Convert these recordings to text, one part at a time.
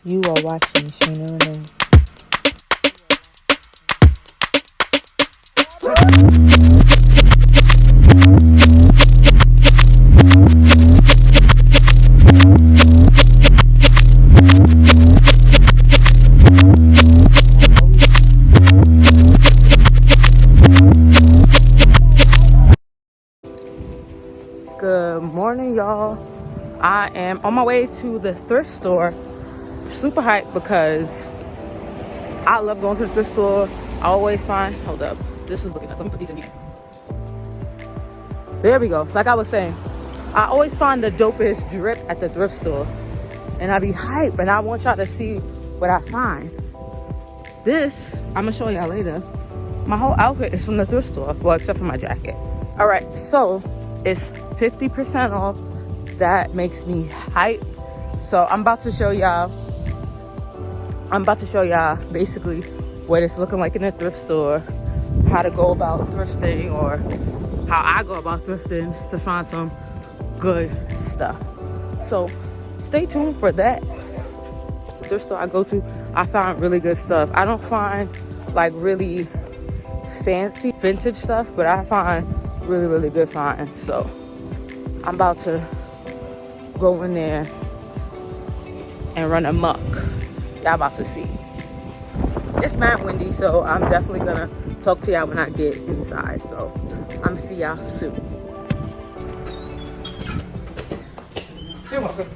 You are watching Shayna-Renee. Good morning, y'all. I am on my way to the thrift store. Super hyped because I love going to the thrift store. I always find, hold up, this is looking nice. Let me put these in here. There we go. Like I was saying, I always find the dopest drip at the thrift store. And I be hyped and I want y'all to see what I find. This, I'm gonna show y'all later. My whole outfit is from the thrift store. Well, except for my jacket. All right, so it's 50% off. That makes me hype. So I'm about to show y'all basically what it's looking like in the thrift store, how to go about thrifting, or how I go about thrifting to find some good stuff. So stay tuned for that. The thrift store I go to, I found really good stuff. I don't find like really fancy vintage stuff, but I find really good finds. So I'm about to go in there and run amok. Y'all about to see. It's mad windy, so I'm definitely gonna talk to y'all when I get inside. So I'm see y'all soon. You're welcome.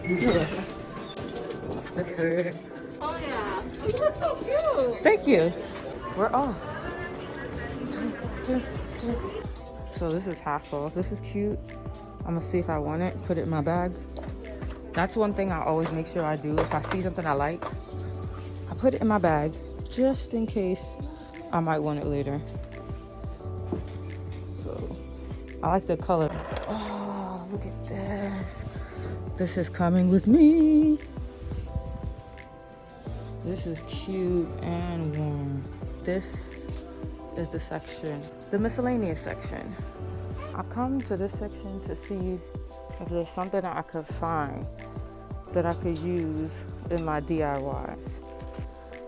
You're welcome. Oh yeah, you look so cute. Thank you. We're off. So this is half off. This is cute. I'm gonna see if I want it, put it in my bag. That's one thing I always make sure I do. If I see something I like, I put it in my bag just in case I might want it later. So I like the color. Oh, look at this. This is coming with me. This is cute and warm. This is the section, the miscellaneous section. I come to this section to see if there's something that I could find that I could use in my DIYs.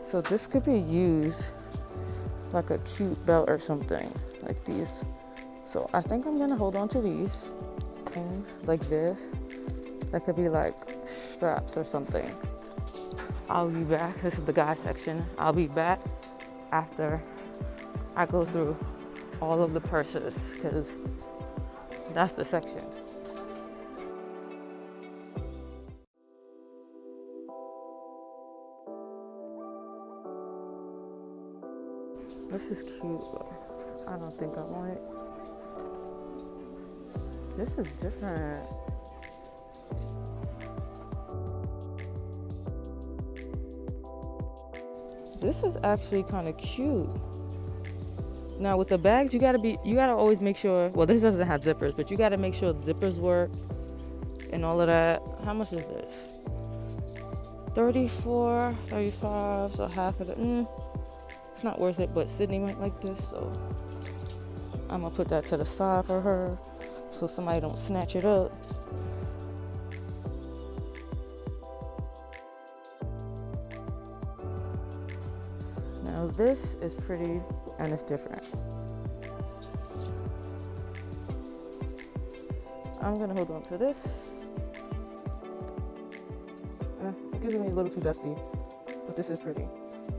So this could be used like a cute belt or something like these. So I think I'm gonna hold on to these things like this. That could be like straps or something. I'll be back. This is the guy section. I'll be back after I go through all of the purses, because that's the section. This is cute, but I don't think I want it. This is different. This is actually kind of cute. Now with the bags, you gotta always make sure, well, this doesn't have zippers, but you gotta make sure the zippers work and all of that. How much is this? 34, 35, so half of it. It's not worth it, but Sydney might like this, so I'm gonna put that to the side for her so somebody don't snatch it up. Now this is pretty and it's different. I'm gonna hold on to this. It gives me a little too dusty, but this is pretty.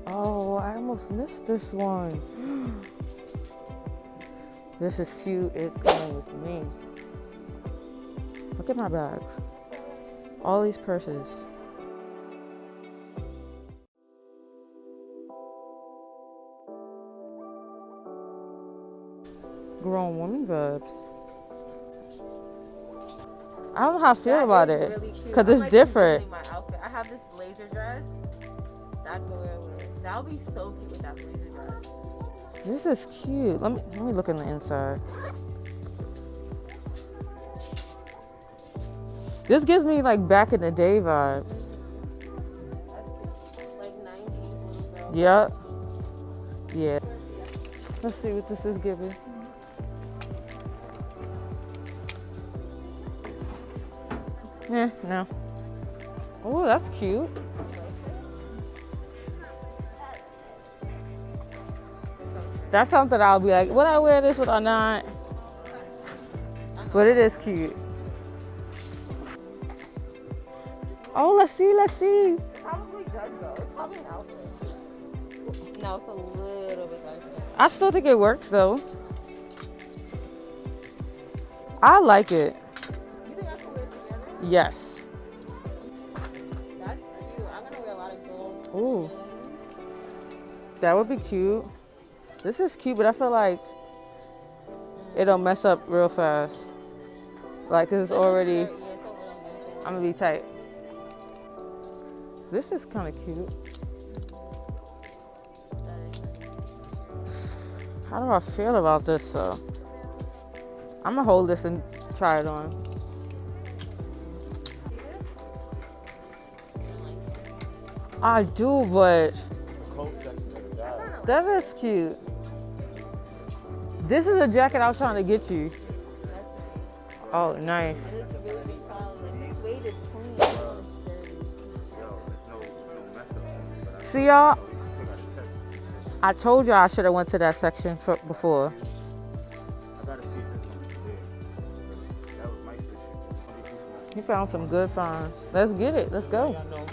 Oh, I almost missed this one. This is cute. It's coming with me. Look at my bag. All these purses. Grown woman vibes. I don't know how I feel about it because it's different. My outfit. I have this blazer dress that go with. That would be so cute with that blazer dress. This is cute. Let me look in the inside. This gives me like back in the day vibes. Like 90s little girl. Yep. Yeah. Let's see what this is giving. No. Oh, that's cute. That's something I'll be like, would I wear this, would I not? But it is cute. Oh, let's see. It probably does go. It's probably an outfit. No, it's a little bit darker. I still think it works though. I like it. You think I can wear it together? Yes. That's cute. I'm gonna wear a lot of gold. Ooh. chains. That would be cute. This is cute, but I feel like it'll mess up real fast. Like, 'cause it's already, Yeah, it's over. I'm gonna be tight. This is kind of cute. How do I feel about this though? I'm gonna hold this and try it on. I do, but that is cute. This is a jacket I was trying to get you. Oh, nice. It's really big collar. This weight is clean. It's dirty. See y'all? I told y'all I should have went to that section before. I gotta see if this one's big. That was my issue. You found some good finds. Let's get it. Let's go. I don't know.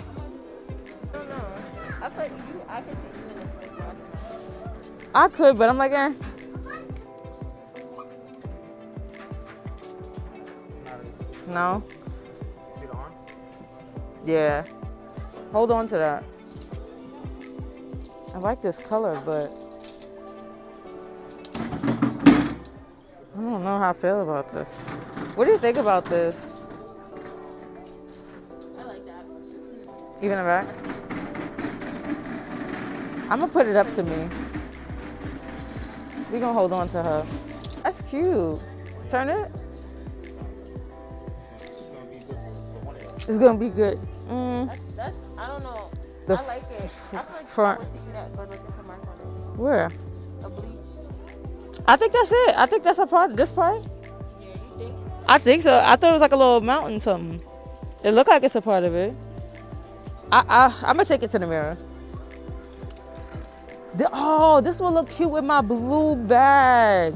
I thought I could see you in this place. I could, but I'm like, eh. No. See the arm? Yeah. Hold on to that. I like this color, but I don't know how I feel about this. What do you think about this? I like that. Even the back? I'm gonna put it up to me. We gonna hold on to her. That's cute. Turn it. It's gonna be good. That's I don't know. The I like it. I feel like front. I would see that, but looking for my phone. Where? A bleach. I think that's it. I think that's a part. This part. Yeah, you think? I think so. I thought it was like a little mountain something. It looked like it's a part of it. I'm gonna take it to the mirror. Oh, this will look cute with my blue bag.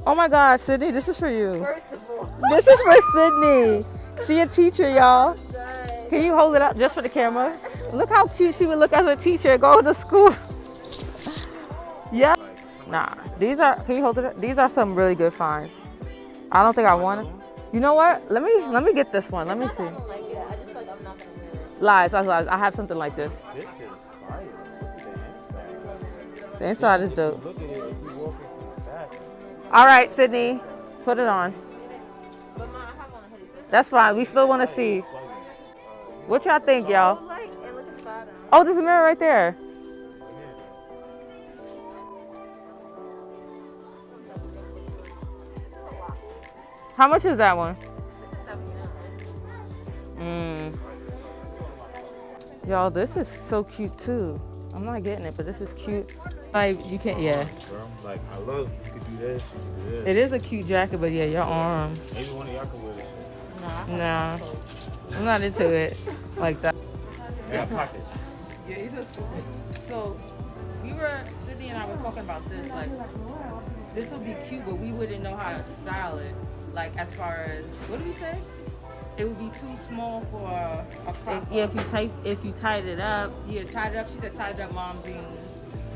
Oh my God, Sydney, this is for you. First of all. This is for Sydney. She a teacher, y'all. Good. Can you hold it up just for the camera? Look how cute she would look as a teacher going to school. Yeah. Nah, these are, can you hold it up? These are some really good finds. I don't think I want it. You know what? Let me get this one. Let me see. I don't like it. I just feel like I'm not gonna wear it. Lies. I have something like this. This is fire. Look at The inside is dope. Look at it if you walking through the fashion. All right, Sydney, put it on. But ma, I have on a hoodie. That's fine. We still want to see. What y'all think, y'all? Oh, like, and look at the bottom. Oh, there's a mirror right there. How much is that one? Y'all, this is so cute too. I'm not getting it, but this is cute. Like, you can't, yeah. Bro, like, I love you could do this, you could do this. It is a cute jacket, but yeah, your arm. Maybe one of y'all can wear this shit. Nah, I'm not into it like that. They got pockets. Yeah, he's so stupid. So, Sydney and I were talking about this, like, this would be cute, but we wouldn't know how to style it. Like, as far as, what did we say? It would be too small for a crop. Yeah, if you tied it up Yeah, tied it up. She said tied it up mom jeans.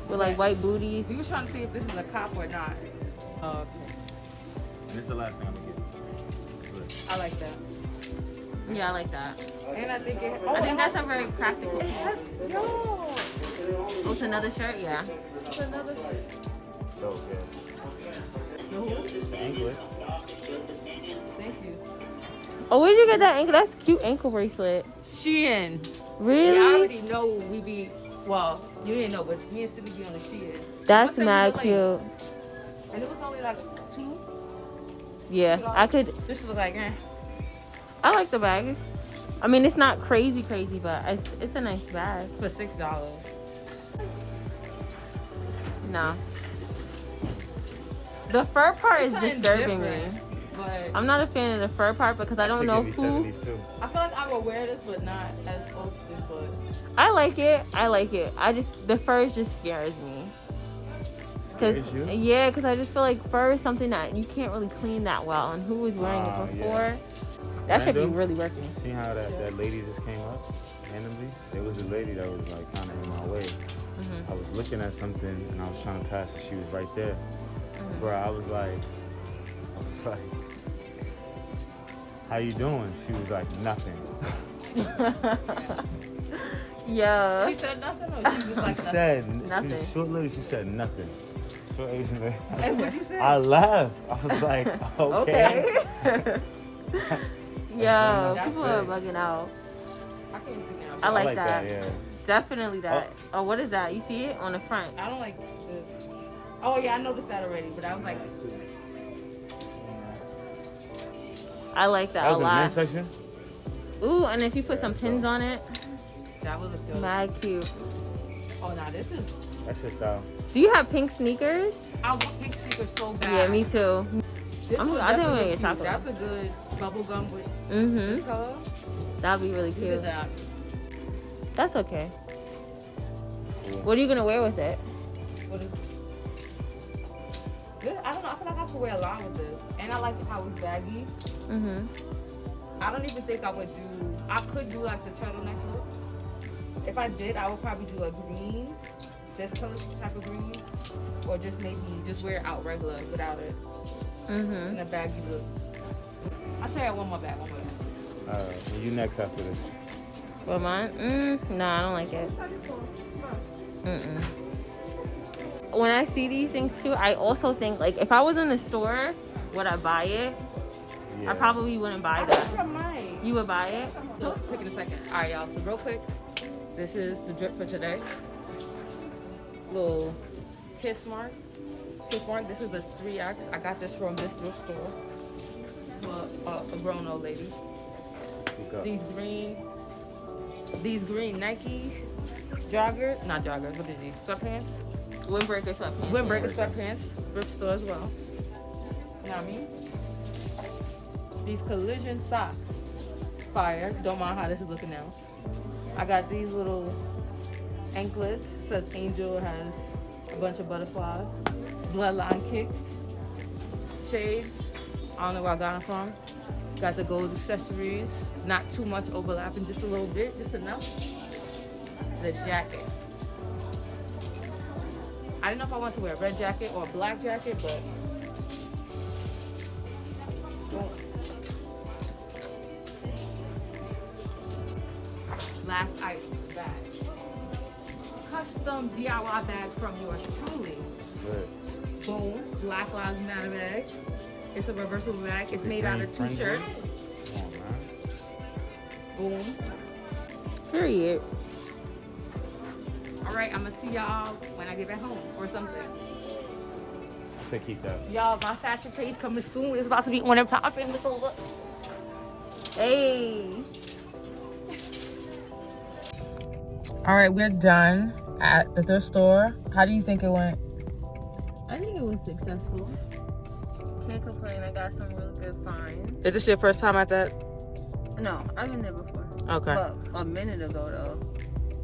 with like white booties. We were trying to see if this is a cop or not. Okay. This is the last thing I'm gonna get. I like that. Yeah, I like that. And I think it, I think that's a very practical piece. yo, Oh, it's another shirt, yeah. it's another shirt. So good. The anklet. Thank you. Oh, where'd you get that ankle? That's a cute ankle bracelet. Shein. Really? Yeah, I already know we be, well, you didn't know, but me and Sydney be on the Shein. That's What's the mad name? cute. And it was only like $2. Yeah, I could. This was like, eh. I like the bag. I mean, it's not crazy, but it's a nice bag. For $6. Nah. The fur part is Something disturbing me. different. But I'm not a fan of the fur part because I don't know who. 70s too. I feel like I would wear this, but not as often. But I like it. The fur just scares me. Scares you? Yeah, because I just feel like fur is something that you can't really clean that well. And who was wearing it before? Yeah. That should be Random? really working. See how that lady just came up randomly? There was a lady that was like kind of in my way. Mm-hmm. I was looking at something and I was trying to pass her. She was right there. Mm-hmm. Bro, I was like, how you doing? She was like, nothing. Yeah. she said nothing, or she was like She nothing. said Nothing. She, short lady, she said nothing. Short Asian lady. And what'd you say? I laughed. I was like, okay. Yeah, That's people it. are bugging out. I can't see now. I like that. Yeah. Definitely that. Oh, what is that? You see it on the front? I don't like this. Oh yeah, I noticed that already, but I was like, I like that That a was in the men's lot. section? Ooh, and if you put some pins on it, that would look good. mad cute. Oh, now this is. That's your style. Do you have pink sneakers? I want pink sneakers so bad. Yeah, me too. This I think would we're definitely gonna look get taco. cute. That's a good bubble gum with Mm-hmm. this color. That'd be really Look at cute. that. That's okay. Cool. What are you gonna wear with it? What is? This, I don't know. I feel like I could wear a lot with this, and I like how it's baggy. Mm-hmm. I don't even think I would do. I could do like the turtleneck look. If I did, I would probably do a green, this color type of green, or just maybe just wear it out regular without it Mm-hmm. in a baggy look. I'll show you one more bag. Alright, you next after this. What, mine? No, I don't like it. Mm-mm. When I see these things too, I also think like if I was in the store, would I buy it? Yeah. I probably wouldn't buy I that. think I might. You would buy it? Look, quick in a second. All right, y'all. So real quick, this is the drip for today. Little kiss mark. Kiss mark. This is the 3X. I got this from this thrift store. A grown old lady. Speak up. These green Nike joggers. Not joggers. What are these? Sweatpants. Windbreaker sweatpants. Windbreaker sweatpants. Thrift store as well. You know what I mean? These collision socks. Fire. Don't mind how this is looking now. I got these little anklets. It says Angel, has a bunch of butterflies. Bloodline kicks. Shades. I don't know where I got them from. Got the gold accessories. Not too much overlapping, just a little bit, just enough. The jacket. I didn't know if I wanted to wear a red jacket or a black jacket, but last item, bag. Custom D.I.Y. bags from yours truly. Good. Boom, Black Lives Matter bag. It's a reversible bag. It's made out of 2 shirts. Come on, man. Boom. Period. All right, I'm gonna see y'all when I get back home or something. I say keep that. Y'all, my fashion page coming soon. It's about to be on and popping. Look. Hey. All right, we're done at the thrift store. How do you think it went? I think it was successful. Can't complain. I got some really good finds. Is this your first time at that? No, I've been there before. Okay. But a minute ago though.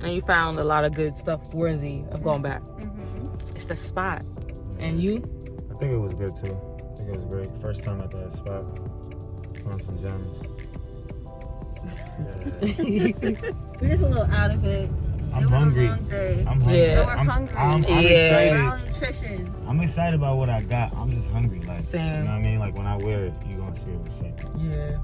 And you found a lot of good stuff worthy of going back. Mm-hmm. It's the spot. And you? I think it was good too. I think it was great. First time at that spot. Found some gems. Yeah. We're just a little out of it. I'm It was hungry. a long day. I'm hungry. Yeah. We're I'm hungry. I'm Yeah. excited. Malnutrition. I'm excited about what I got. I'm just hungry. Like, Same. you know what I mean? Like when I wear it, you're gonna see what I'm saying. Yeah.